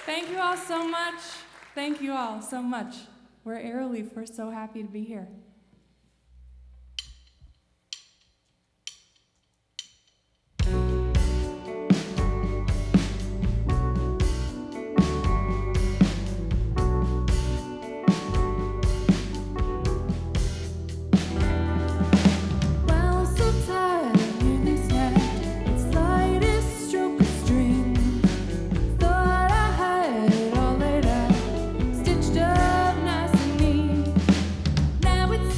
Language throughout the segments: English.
Thank you all so much. Thank you all so much. We're Arrowleaf. We're so happy to be here. Now it's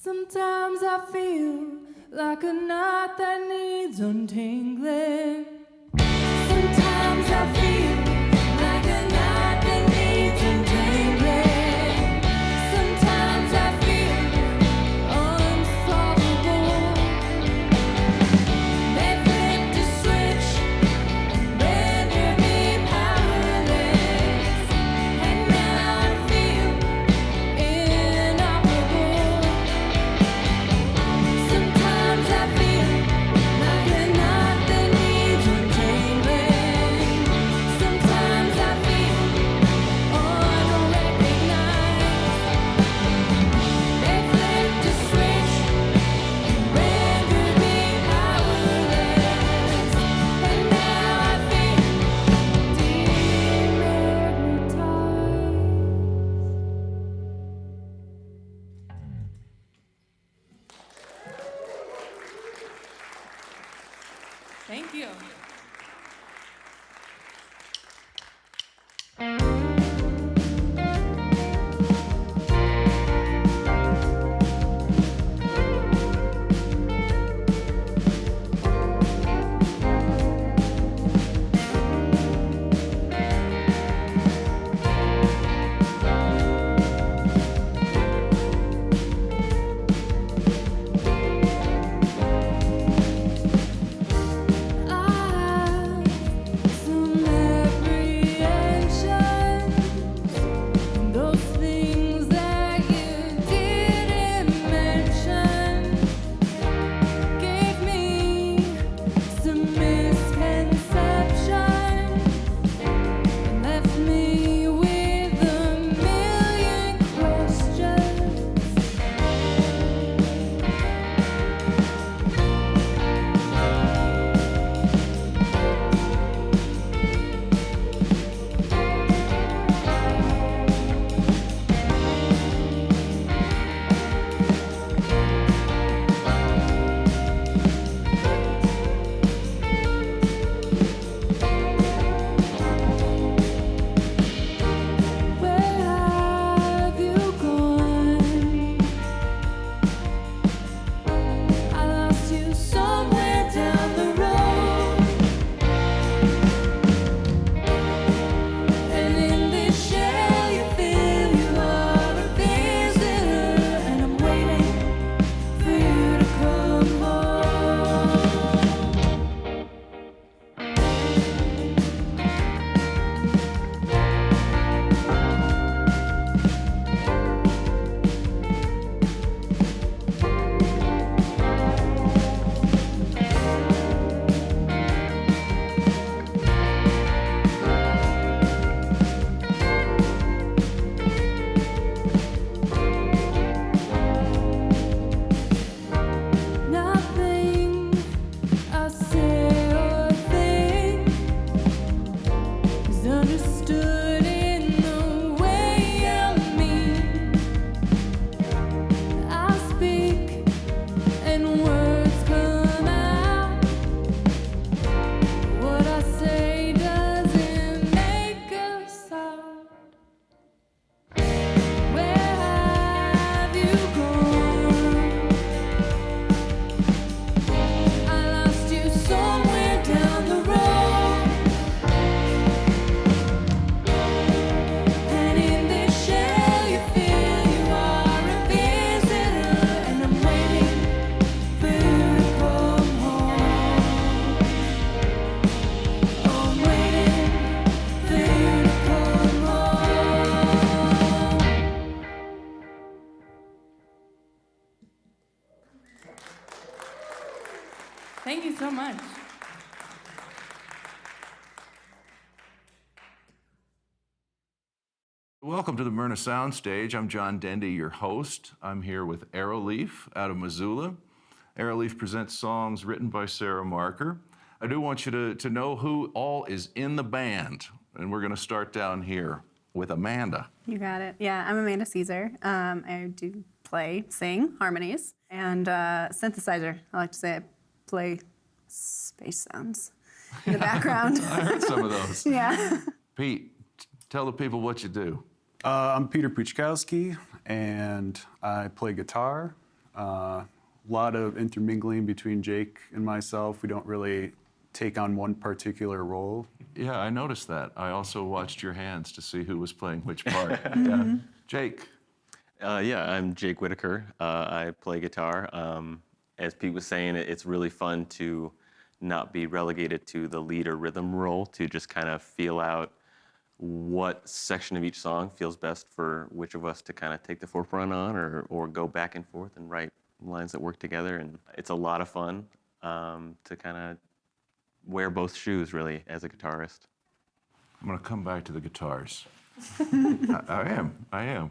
Sometimes I feel like a knot that needs untangling. Sometimes I feel like a knot that needs untangling. Sometimes I feel unsolvable. They flipped a switch and rendered me powerless, and now I feel inoperable. Sometimes I feel like a knot that needs untangling. Sometimes I feel unrecognized. They flipped a switch and rendered me powerless, and now I feel demagnetized. Thank you. I have some apprehension. Those things that you didn't mention gave me some misconception and left me with a million questions. Where have you gone? I lost you somewhere down the road, and in this shell you feel you are a visitor, and I'm waiting for you to come home. Nothing I say or think is understood in the way I mean. I speak and words come out. What I say doesn't make a sound. Where have you gone? I lost you somewhere down the road, and in this shell you feel you are a visitor, and I'm waiting for you to come home. Oh, I'm waiting for you to come home. Thank you so much. Welcome to the Myrna Soundstage. I'm John Dendy, your host. I'm here with Arrowleaf out of Missoula. Arrowleaf presents songs written by Sarah Marker. I do want you to know who all is in the band, and we're going to start down here with Amanda. You got it. Yeah, I'm Amanda Caesar. I do sing harmonies, and synthesizer. I like to say I play space sounds in the background. I heard some of those. Yeah. Pete, tell the people what you do. I'm Peter Puchkowski, and I play guitar. A lot of intermingling between Jake and myself. We don't really take on one particular role. Yeah, I noticed that. I also watched your hands to see who was playing which part. Yeah. Jake. Yeah, I'm Jake Whitaker. I play guitar. As Pete was saying, it's really fun to not be relegated to the lead or rhythm role, to just kind of feel out what section of each song feels best for which of us to kind of take the forefront on, or go back and forth and write lines that work together. And it's a lot of fun to kind of wear both shoes, really, as a guitarist. I'm going to come back to the guitars. I am.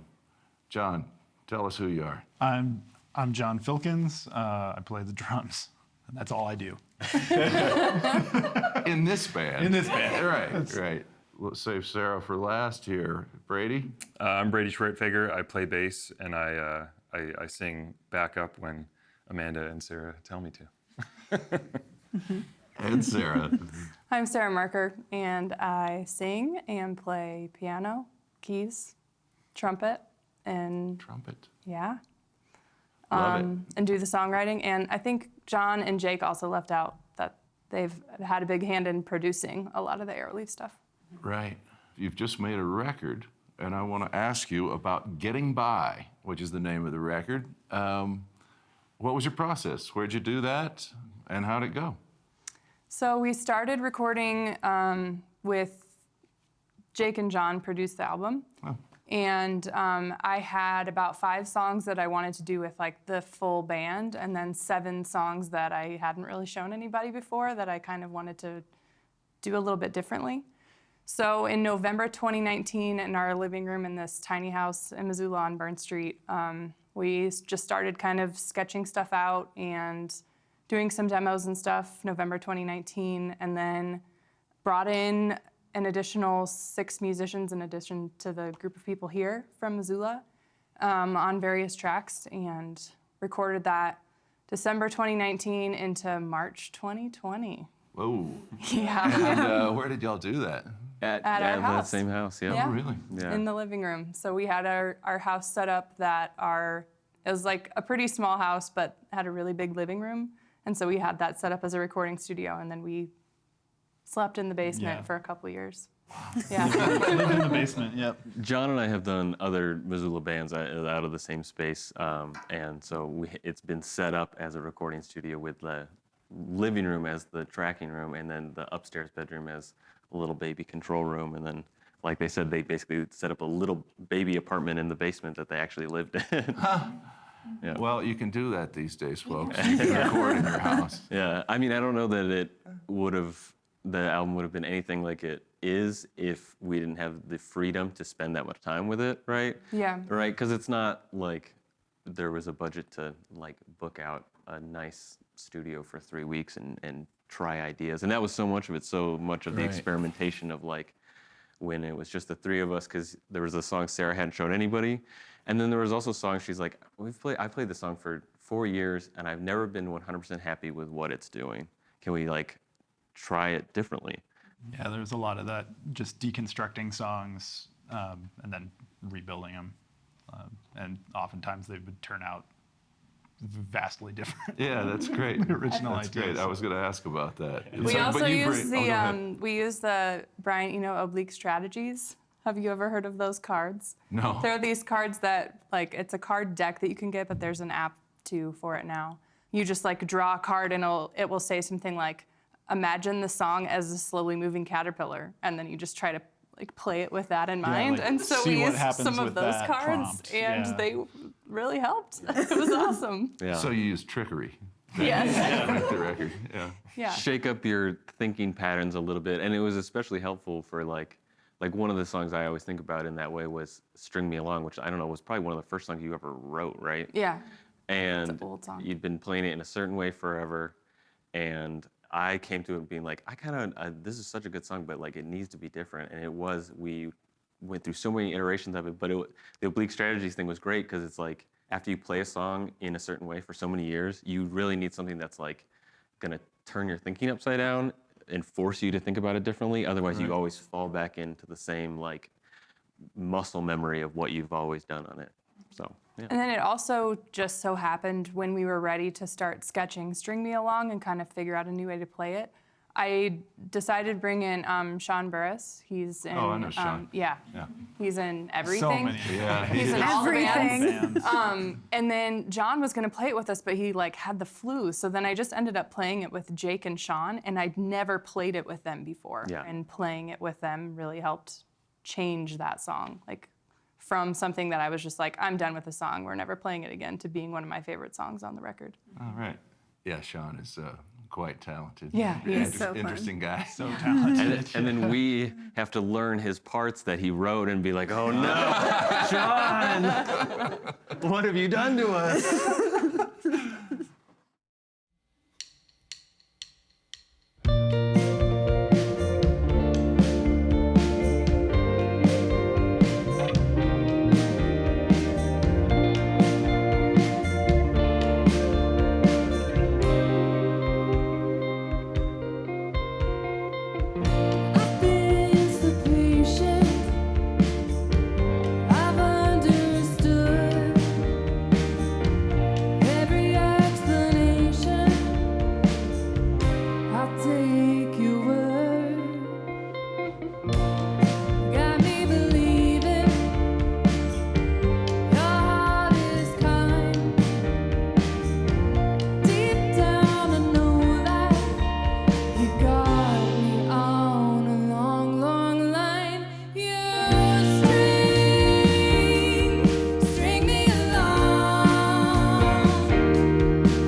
John, tell us who you are. I'm John Filkins. I play the drums, and that's all I do. In this band. In this band. Right. Let's save Sarah for last here. Brady? I'm Brady Schwertfeger. I play bass, and I sing backup when Amanda and Sarah tell me to. And Sarah. I'm Sarah Marker, and I sing and play piano, keys, trumpet, and Trumpet. yeah, Love it. and do the songwriting. And I think John and Jake also left out that they've had a big hand in producing a lot of the Arrowleaf stuff. Right. You've just made a record, and I want to ask you about Getting By, which is the name of the record. What was your process? Where'd you do that, and how'd it go? So we started recording with Jake and John produced the album. Oh. And I had about 5 songs that I wanted to do with like the full band, and then 7 songs that I hadn't really shown anybody before that I kind of wanted to do a little bit differently. So in November 2019, in our living room in this tiny house in Missoula on Burn Street, we just started kind of sketching stuff out and doing some demos and stuff, November 2019, and then brought in an additional 6 musicians in addition to the group of people here from Missoula on various tracks, and recorded that December 2019 into March 2020. Whoa. Yeah. And where did y'all do that? At our that house. same house, yeah. Yeah. Oh, really? Yeah. In the living room. So we had our house set up that it was like a pretty small house, but had a really big living room. And so we had that set up as a recording studio, and then we slept in the basement Yeah. for a couple years. Yeah. Lived in the basement, yep. John and I have done other Missoula bands out of the same space, and so it's been set up as a recording studio with the living room as the tracking room, and then the upstairs bedroom as a little baby control room, and then, like they said, they basically set up a little baby apartment in the basement that they actually lived in. Yeah. Well, you can do that these days, folks. You can record in your house. Yeah, I mean, I don't know that the album would have been anything like it is if we didn't have the freedom to spend that much time with it, right? Yeah. Right, because it's not like there was a budget to like book out a nice studio for 3 weeks and try ideas. And that was so much of it, so much of the Right. experimentation of like when it was just the 3 of us, because there was a song Sarah hadn't shown anybody. And then there was also songs she's like, I played this song for 4 years and I've never been 100% happy with what it's doing. Can we like try it differently? Yeah, there's a lot of that, just deconstructing songs and then rebuilding them. And oftentimes they would turn out vastly different. Yeah, that's great. The original That's ideas. great. I was going to ask about that. We So- also but you use bring- oh, go ahead. we use the Brian Eno oblique strategies. Have you ever heard of those cards? No. There are these cards that, like, it's a card deck that you can get, but there's an app too for it now. You just like draw a card and it will say something like, imagine the song as a slowly moving caterpillar, and then you just try to like play it with that in mind. like, and so see we what used happens some of with those that cards, prompt. and Yeah. they really helped. It was awesome. Yeah. So you use trickery. Yes. With the record. Yeah. Yeah. Shake up your thinking patterns a little bit, and it was especially helpful for like one of the songs I always think about in that way was "String Me Along," which I don't know was probably one of the first songs you ever wrote, right? Yeah. And It's an old song. you'd been playing it in a certain way forever, and I came to it being like, this is such a good song, but like it needs to be different, and it was. We went through so many iterations of it, but the oblique strategies thing was great because it's like after you play a song in a certain way for so many years, you really need something that's like gonna turn your thinking upside down and force you to think about it differently. Otherwise, you always fall back into the same like muscle memory of what you've always done on it. So And then it also just so happened when we were ready to start sketching String Me Along and kind of figure out a new way to play it, I decided to bring in Sean Burris. He's in, Oh, I know Sean. Yeah. He's in everything. So many. Yeah, He's in all the Everything. bands. And then John was gonna play it with us, but he like had the flu. So then I just ended up playing it with Jake and Sean, and I'd never played it with them before. Yeah. And playing it with them really helped change that song. Like from something that I was just like, I'm done with the song, we're never playing it again, to being one of my favorite songs on the record. All right. Yeah, Sean is quite talented. Yeah, he is. So fun. Interesting guy. So talented. And then we have to learn his parts that he wrote and be like, oh no, John, what have you done to us? I've been so patient. I've understood every explanation. I'll take your word. Got me believing your heart is kind. Deep down, I know that. You got me on a long, long line. You string me along.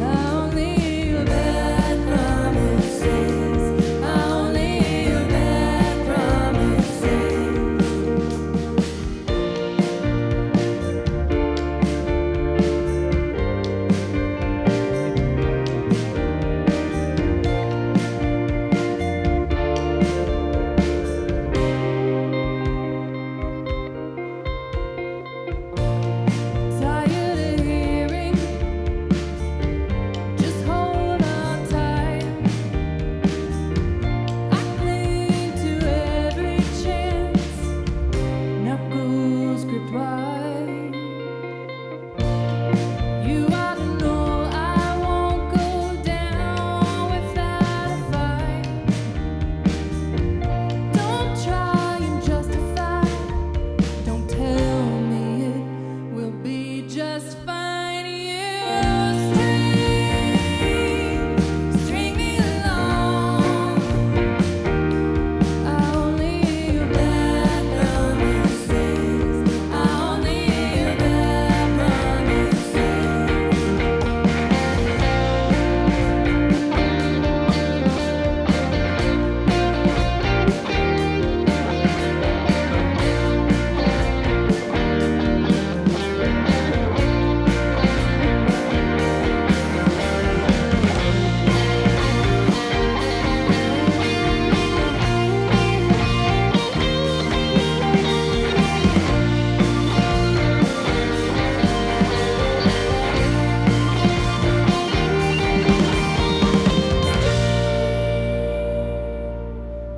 Only your bad promises. Only your bad promises. Tired of hearing, just hold on tight. I cling to every chance, knuckles grip wide. You ought to know I won't go down without a fight. Don't try and justify. Don't tell me it will be just fine. You string me along. Only your bad promises. Only your bad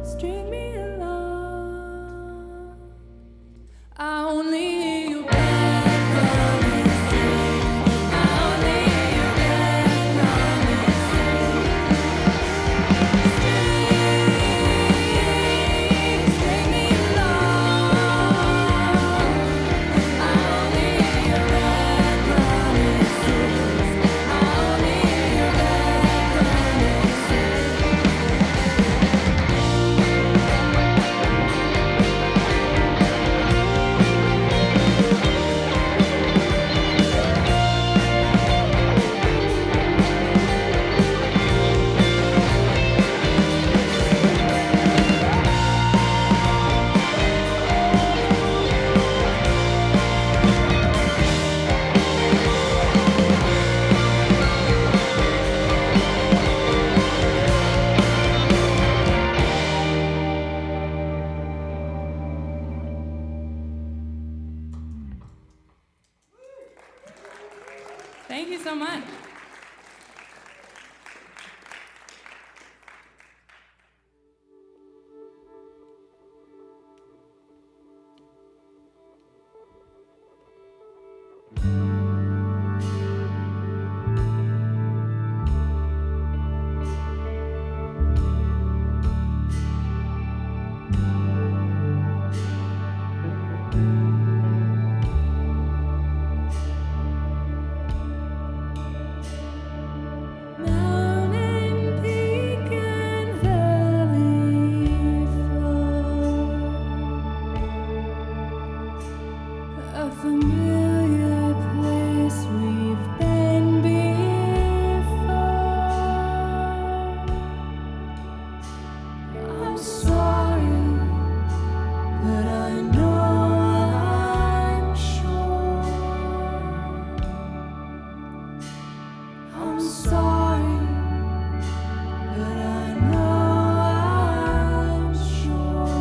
String me along. Only your bad promises. Only your bad promises. String me along. Only your bad promises. Only your bad promises. Thank you so much. sorry, but I know I'm sure. I'm sorry, but I know I'm sure.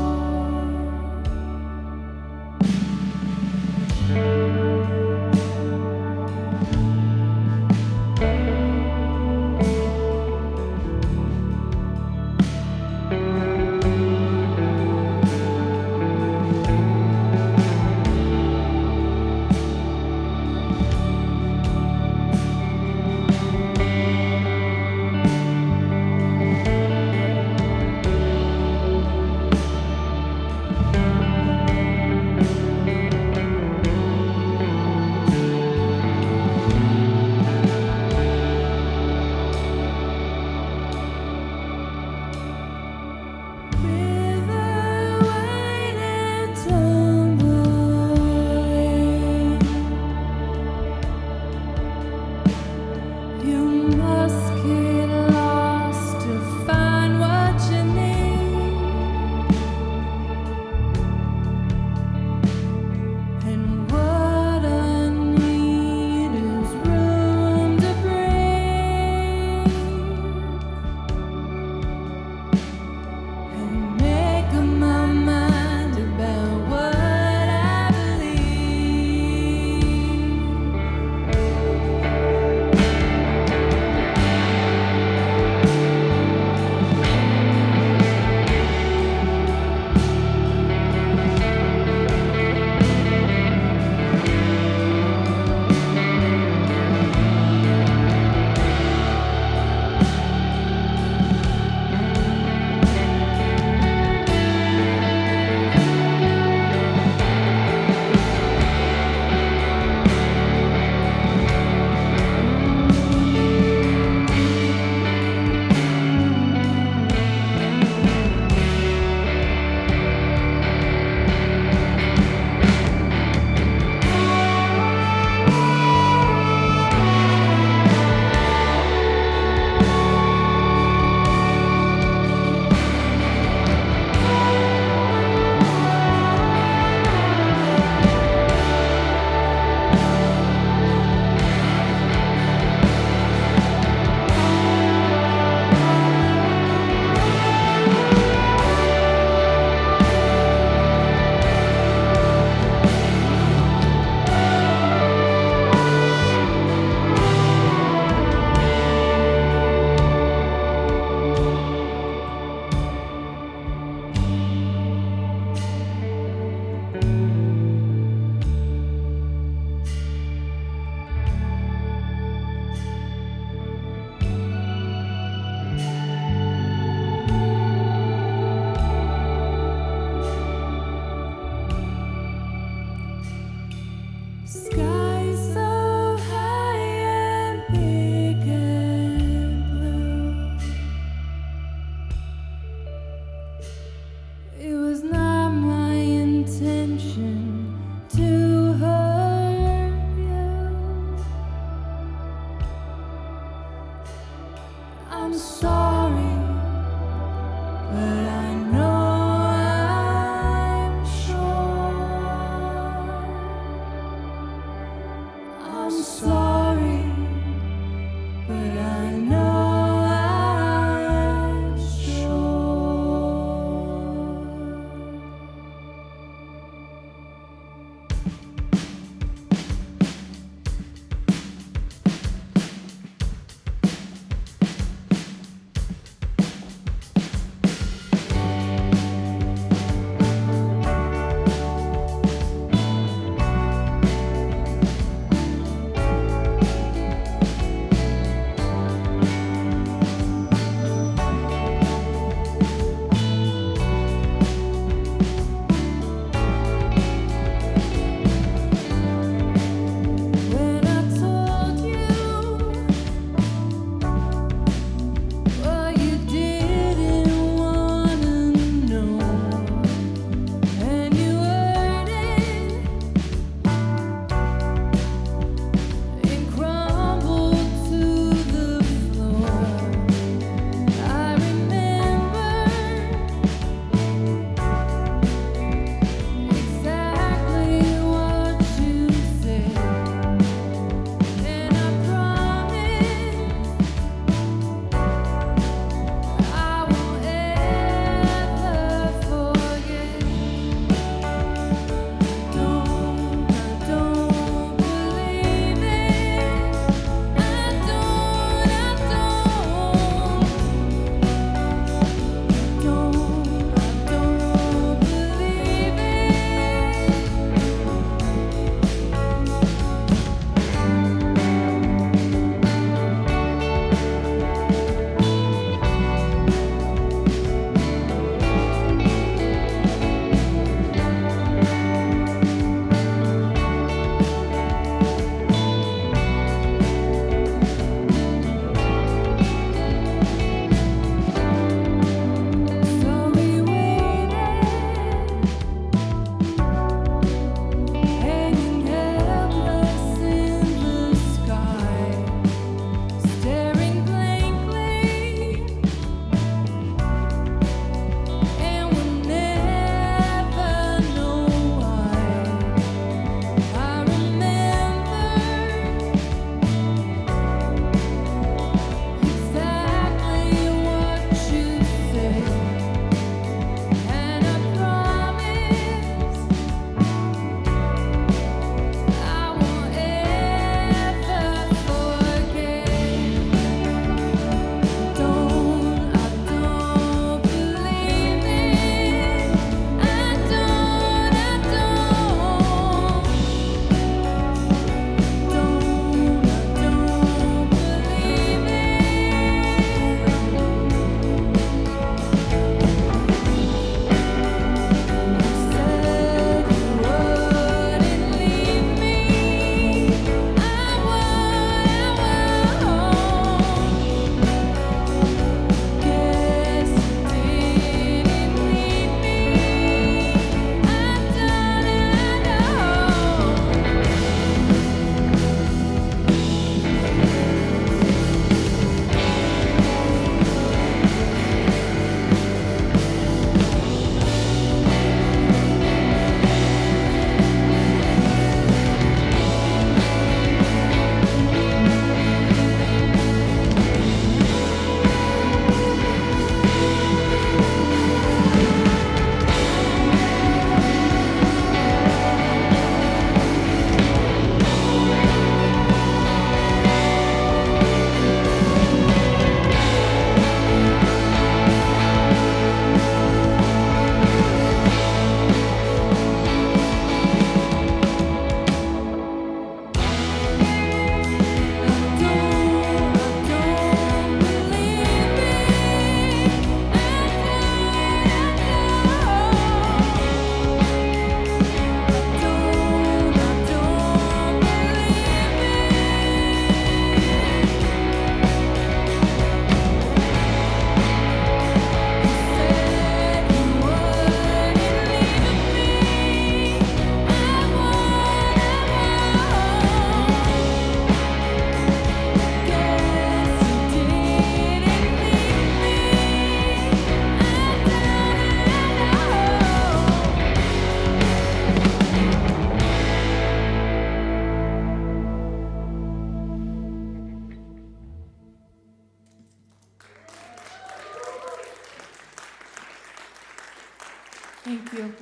Thank you.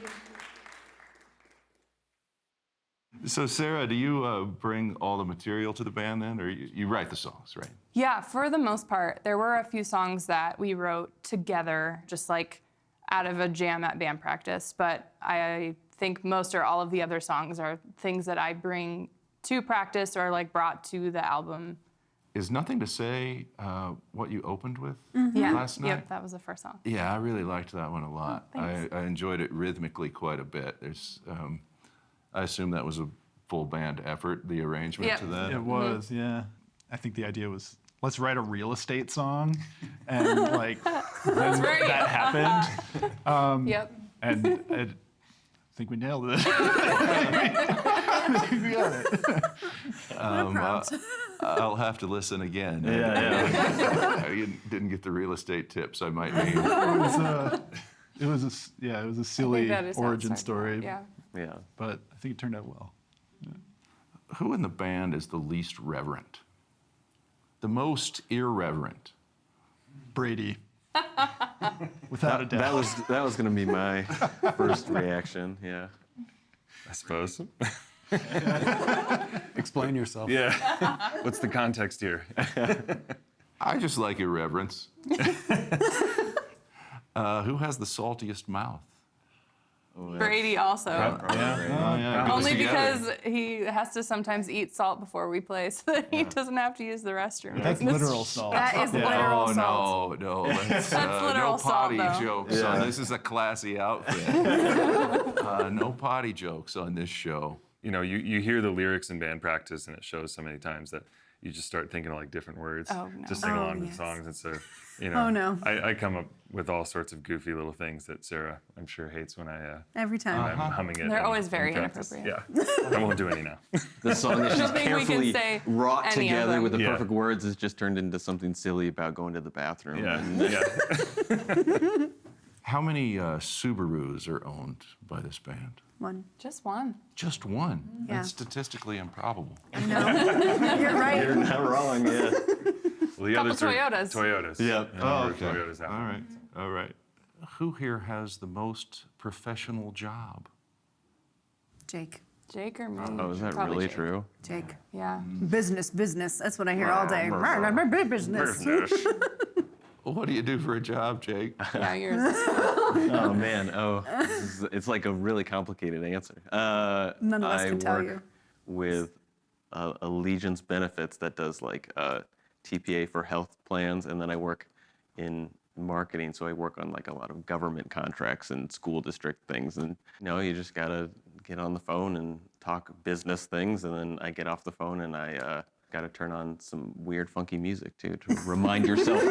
So Sarah, do you bring all the material to the band then, or you write the songs, right? Yeah, for the most part. There were a few songs that we wrote together, just like out of a jam at band practice. But I think most or all of the other songs are things that I bring to practice or like brought to the album. Is Nothing to Say what you opened with Yeah. last night? Yep, that was the first song. Yeah, I really liked that one a lot. thanks. I enjoyed it rhythmically quite a bit. There's, I assume that was a full band effort, the arrangement Yep. to that. It was, yeah. I think the idea was let's write a real estate song, and like then great. that happened, Yep. and I think we nailed it. I think we got it. I'll have to listen again. Yeah. You didn't get the real estate tips I might need. It was a silly that is how it origin started. story, Yeah. Yeah. but I think it turned out well. Who in the band is the least reverent? The most irreverent? Brady, without a doubt. That was gonna be my first reaction. Yeah. I suppose. Explain yourself. Yeah. What's the context here? I just like irreverence. Who has the saltiest mouth? Brady also. Yeah, Only because he has to sometimes eat salt before we play so that he doesn't have to use the restroom. That's literal salt. That is literal Oh, salt. no, that's literal no salt, potty though. jokes on this is a classy outfit. No potty jokes on this show. You know, you hear the lyrics in band practice, and it shows so many times that you just start thinking of like different words Oh, no. to sing Oh, along with yes. songs. And so, you know, Oh, no. I come up with all sorts of goofy little things that Sarah, I'm sure, hates when Every time. I'm humming it. They're in- always in very practice. inappropriate. Yeah, I won't do any now. The song that she's think we can carefully say wrought any of together them. with the Yeah. perfect words is just turned into something silly about going to the bathroom. Yeah, And yeah. How many Subarus are owned by this band? One. Just one. Just one. Yeah. That's statistically improbable. No. You're right. You're not wrong, yeah. Well, the Couple others are Toyotas. Toyotas. Yeah. A number of Toyotas out All there. right. All right. Who here has the most professional job? Jake. Jake or me? Oh, is that Probably really Jake. true? Jake. Yeah. Business. That's what I hear all day. Business. What do you do for a job, Jake? Yeah, yours. Oh man, it's like a really complicated answer. None of us I can tell work you. with Allegiance Benefits that does like TPA for health plans, and then I work in marketing, so I work on like a lot of government contracts and school district things. And you just gotta get on the phone and talk business things, and then I get off the phone and I got to turn on some weird, funky music too to remind yourself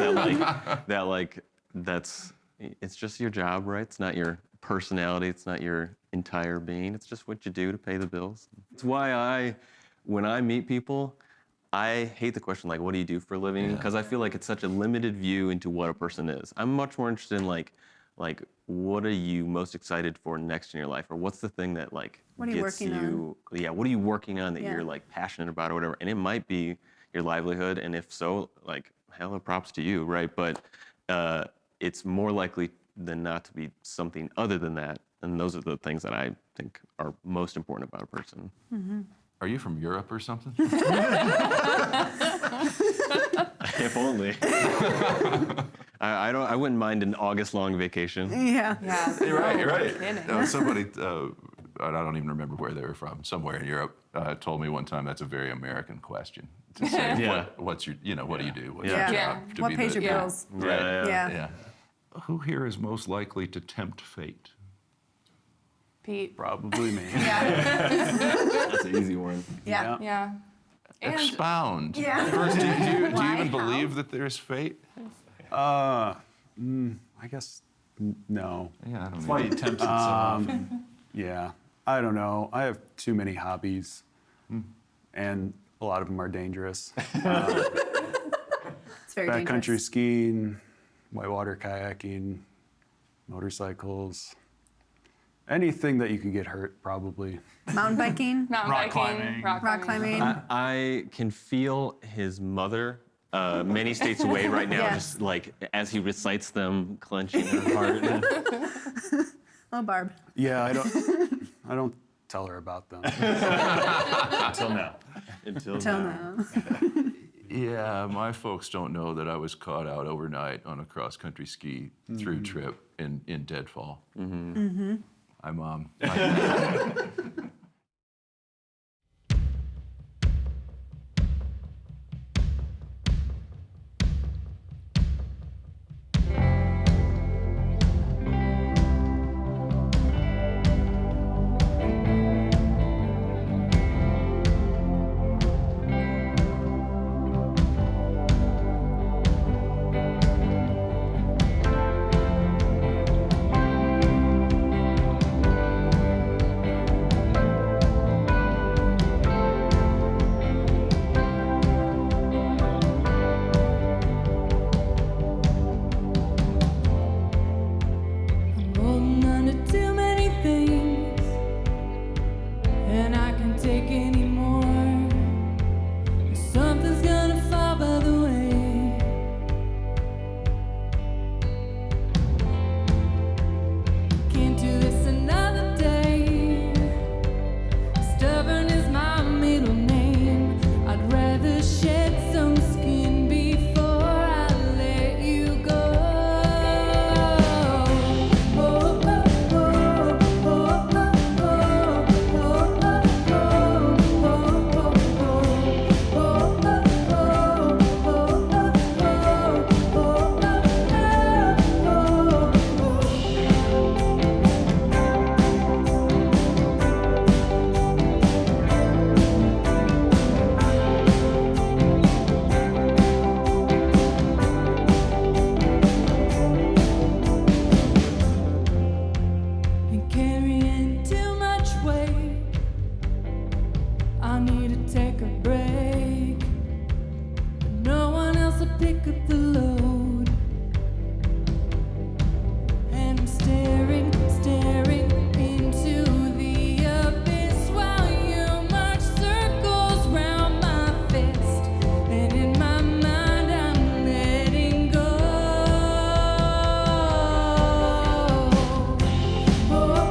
that it's just your job, right? It's not your personality. It's not your entire being. It's just what you do to pay the bills. It's why when I meet people, I hate the question like, "What do you do for a living?" Because I feel like it's such a limited view into what a person is. I'm much more interested in like, what are you most excited for next in your life, or what's the thing that like What are you gets working on? Yeah, what are you working on that Yeah. you're like passionate about or whatever? And it might be your livelihood, and if so, like hella props to you, right? But it's more likely than not to be something other than that, and those are the things that I think are most important about a person. Are you from Europe or something? If only. I wouldn't mind an August-long vacation. Yeah. Yeah. You're right. Kidding. Somebody, I don't even remember where they were from, somewhere in Europe, told me one time that's a very American question. To say, Yeah. what's your, what do you do? What's Yeah. your Yeah. job? To What be pays the- your Yeah. bills? Yeah. Yeah. Who here is most likely to tempt fate? Pete. Probably me. That's an easy one. Yeah. Yeah. And Expound. Yeah. First, do you Why, even how? believe that there's fate? I guess no. Yeah, I don't Why you tempt it so often. Yeah, I don't know. I have too many hobbies, and a lot of them are dangerous. It's very Backcountry dangerous. skiing, whitewater kayaking, motorcycles, anything that you could get hurt, probably. Mountain biking. mountain Rock biking, climbing. Rock climbing. I can feel his mother many states away right now, Yes. just like as he recites them, clenching her heart. Well, Oh, Barb. Yeah, I don't tell her about them. Until now. Until now. Yeah, my folks don't know that I was caught out overnight on a cross-country ski through trip in deadfall. Hi, Mom. I'm holding on to too many things, and I can't take any more. Something's gonna fall by the way. Can't do this another day. Stubborn is my middle name. I'd rather shed some skin before I let you go. And carrying too much weight, I need to take a break. No one else will pick up the load. And I'm staring into the abyss while you march circles round my fist. And in my mind I'm letting go. Oh,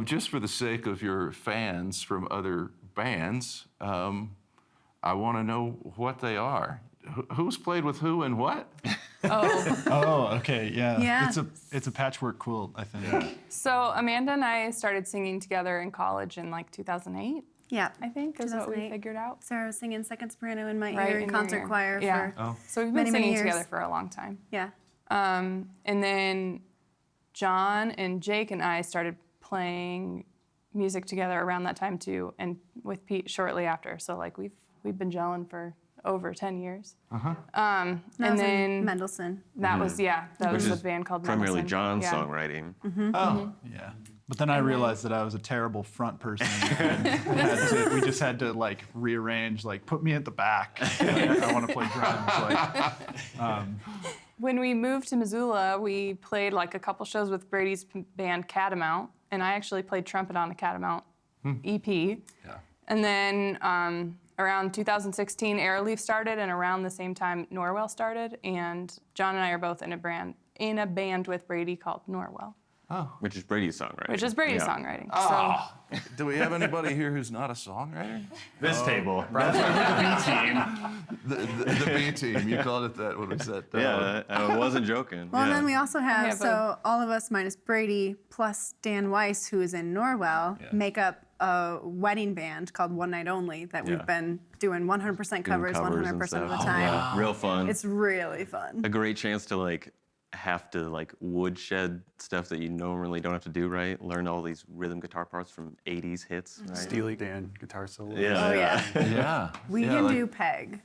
Just for the sake of your fans from other bands, I want to know what they are. Who's played with who and what? Oh, okay, yeah. Yeah. It's a patchwork quilt, I think. So Amanda and I started singing together in college in like 2008, Yeah. I think, is what we 2008. figured out. Sarah was singing second soprano in my Right ear in in your concert ear. choir Yeah. for So we've been many, many singing years. together for a long time. yeah. And then John and Jake and I started playing music together around that time too, and with Pete shortly after. So like we've been gelling for over 10 years. That And was in then Mendelssohn. that was that was Which a is band called primarily Medicine. John's Yeah. songwriting. Oh, yeah. But then I realized that I was a terrible front person. And we just had to like rearrange, like put me at the back. Like, I want to play drums. Like, When we moved to Missoula, we played like a couple shows with Brady's band Catamount, and I actually played trumpet on a Catamount EP. Yeah. And then around 2016, Arrowleaf started, and around the same time, Norwell started. And John and I are both in a band with Brady called Norwell, Which is Brady's songwriting. which is Brady's Yeah. songwriting. Do we have anybody here who's not a songwriter? This table. The B team. You called it that when we sat down. Yeah, I wasn't joking. Well, and yeah. then we also have, Yeah, so all of us minus Brady plus Dan Weiss, who is in Norwell, make up a wedding band called One Night Only that we've Yeah. been doing 100% covers and 100% of the stuff. time. Yeah, real fun. It's really fun. a great chance to like have to like woodshed stuff that you normally don't have to do, right? Learn all these rhythm guitar parts from 80s hits, right? Steely Dan guitar solo. Yeah. Oh, yeah. Yeah. We Yeah, can like- do Peg,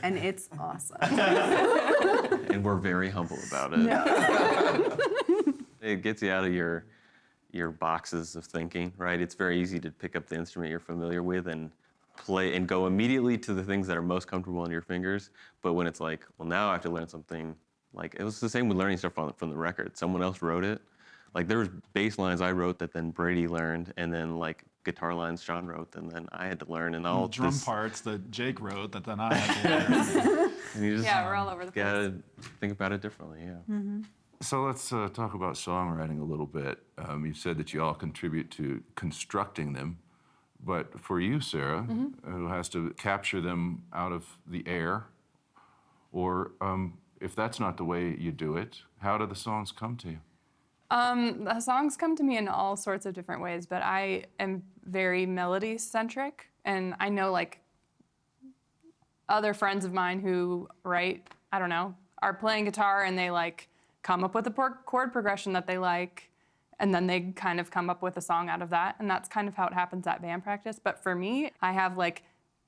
and it's awesome. And we're very humble about it. It gets you out of your boxes of thinking, right? It's very easy to pick up the instrument you're familiar with and play and go immediately to the things that are most comfortable on your fingers. But when it's like, well, now I have to learn something, like it was the same with learning stuff from the record. Someone else wrote it. Like there was bass lines I wrote that then Brady learned, and then like guitar lines Sean wrote, and then I had to learn, and all drum this, parts that Jake wrote that then I had to learn. and you just Yeah, we're all over the place. gotta think about it differently. Yeah. So let's talk about songwriting a little bit. You said that you all contribute to constructing them, but for you, Sarah, who has to capture them out of the air, or if that's not the way you do it, how do the songs come to you? The songs come to me in all sorts of different ways, but I am very melody centric, and I know like other friends of mine who write, I don't know, are playing guitar and they like come up with a chord progression that they like, and then they kind of come up with a song out of that, and that's kind of how it happens at band practice. But for me, I have like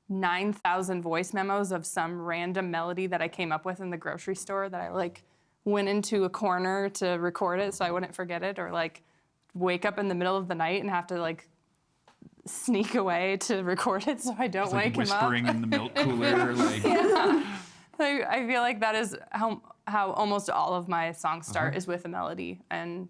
9,000 voice memos of some random melody that I came up with in the grocery store that I like went into a corner to record it so I wouldn't forget it, or like wake up in the middle of the night and have to like sneak away to record it so I don't It's like wake him up. whispering in the milk cooler. Like, I feel like that is how almost all of my songs start, is with a melody and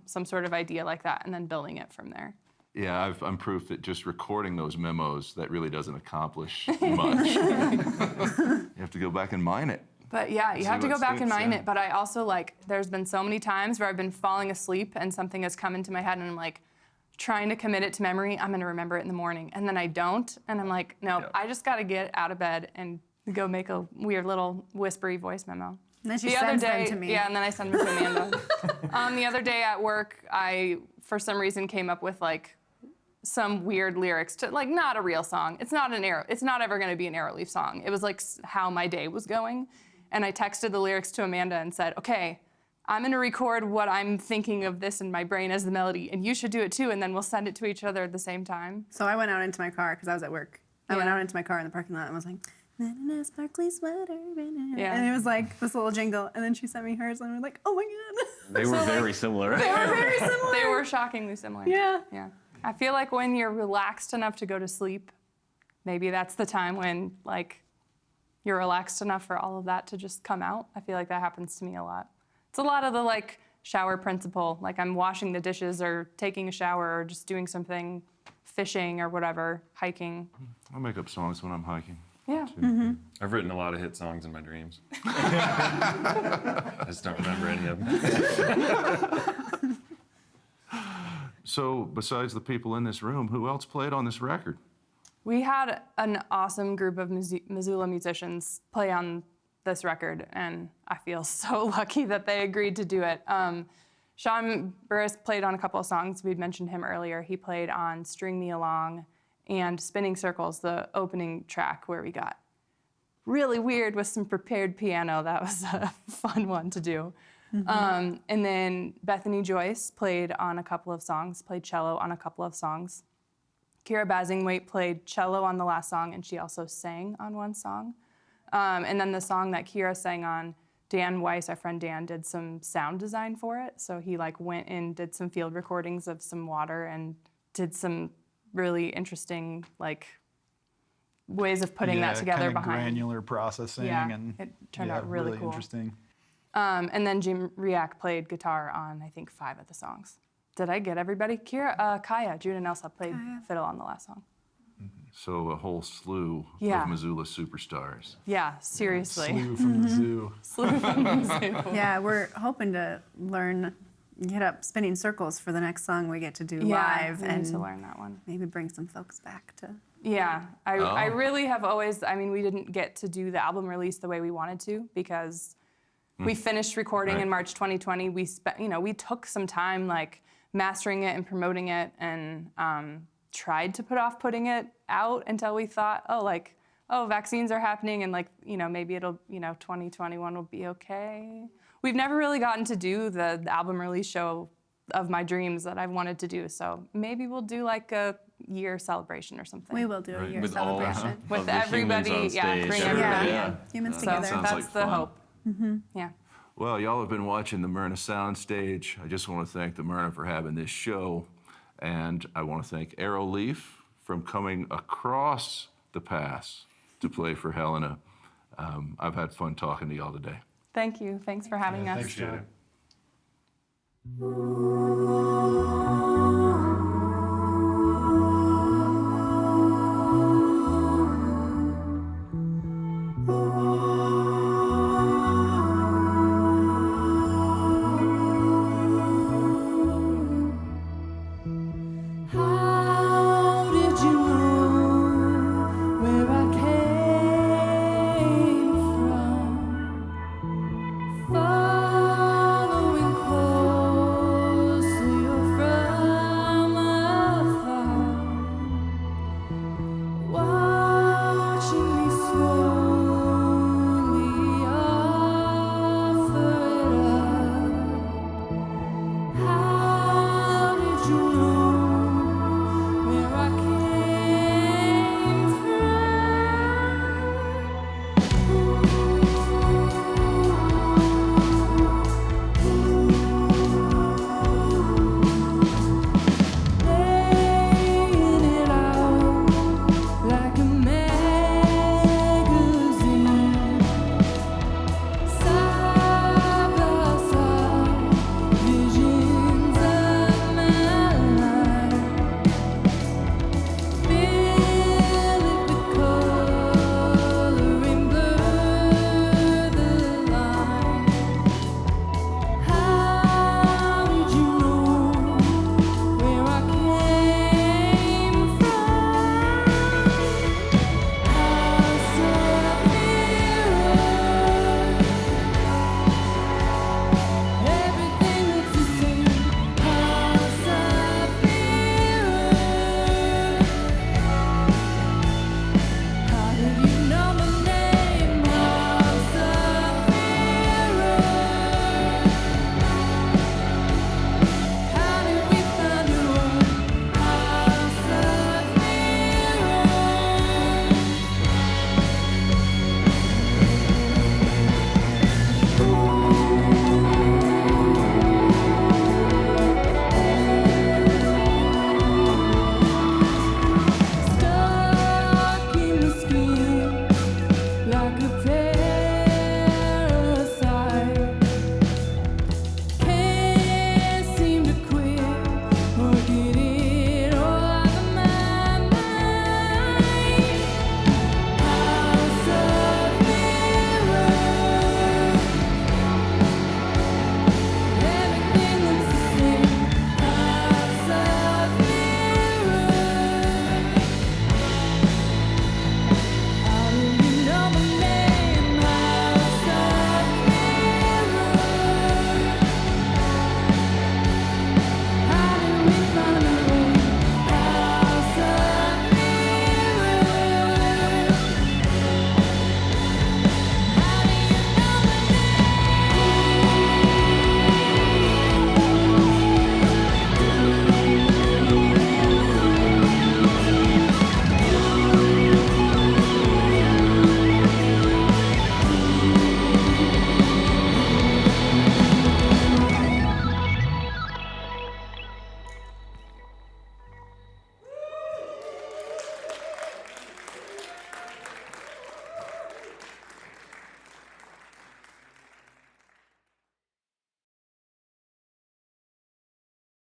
some sort of idea like that, and then building it from there. Yeah, I'm proof that just recording those memos, that really doesn't accomplish much. You have to go back and mine it. But yeah, you have to what go back and sticks, mine yeah. it. But I also like, there's been so many times where I've been falling asleep and something has come into my head and I'm like trying to commit it to memory. I'm gonna remember it in the morning, and then I don't, and I'm like, no, Yeah. I just gotta get out of bed and go make a weird little whispery voice memo. And then she The other sends day, them to me. yeah, and then I send them to Amanda. The other day at work, I, for some reason, came up with like some weird lyrics to like not a real song. It's not ever going to be an Arrowleaf song. It was like how my day was going, and I texted the lyrics to Amanda and said, okay, I'm going to record what I'm thinking of this in my brain as the melody, and you should do it too, and then we'll send it to each other at the same time. So I went out into my car because I was at work. I went Yeah. out into my car in the parking lot and was like, "Na-na-na, sparkly sweater. Na-na-na." Yeah. And it was like this little jingle. And then she sent me hers and we were like, oh my God. They were very similar. They were very similar. They were shockingly similar. Yeah. Yeah. I feel like when you're relaxed enough to go to sleep, maybe that's the time when like you're relaxed enough for all of that to just come out. I feel like that happens to me a lot. It's a lot of the like shower principle. Like I'm washing the dishes or taking a shower or just doing something, fishing or whatever, hiking. I make up songs when I'm hiking. Yeah. I've written a lot of hit songs in my dreams. I just don't remember any of them. So besides the people in this room, who else played on this record? We had an awesome group of Missoula musicians play on this record, and I feel so lucky that they agreed to do it. Sean Burris played on a couple of songs. We'd mentioned him earlier. He played on String Me Along and Spinning Circles, the opening track where we got really weird with some prepared piano. That was a fun one to do. And then Bethany Joyce played on a couple of songs, played cello on a couple of songs. Kira Basingwaite played cello on the last song, and she also sang on one song. And then the song that Kira sang on, Dan Weiss, our friend Dan, did some sound design for it. So he went and did some field recordings of some water and did some really interesting ways of putting that together kinda behind. granular processing, Yeah, and it turned out really cool. interesting. And then Jim Riak played guitar on, I think, 5 of the songs. Did I get everybody? Kaya, Judah Nelson played fiddle on the last song. So a whole slew Yeah. of Missoula superstars. Yeah, seriously. Slew from the zoo. Slew from the zoo. Yeah, we're hoping to get up spinning circles for the next song we get to do Yeah, live, we need and to learn that one. maybe bring some folks back to. Yeah, I really have always, we didn't get to do the album release the way we wanted to because we finished recording in March 2020. We took some time mastering it and promoting it, and tried to put off putting it out until we thought, vaccines are happening, and maybe it'll, 2021 will be okay. We've never really gotten to do the album release show of my dreams that I've wanted to do, so maybe we'll do a year celebration or something. We will do a year With all celebration. With of the humans everybody, on stage. bring Yeah, everybody Yeah. in. humans So together. Sounds that's like the fun. hope. Yeah. Well, y'all have been watching the Myrna Soundstage. I just want to thank the Myrna for having this show. And I want to thank Arrowleaf from coming across the pass to play for Helena. I've had fun talking to y'all today. Thank you. Thanks for having us. Thanks, John. Appreciate it.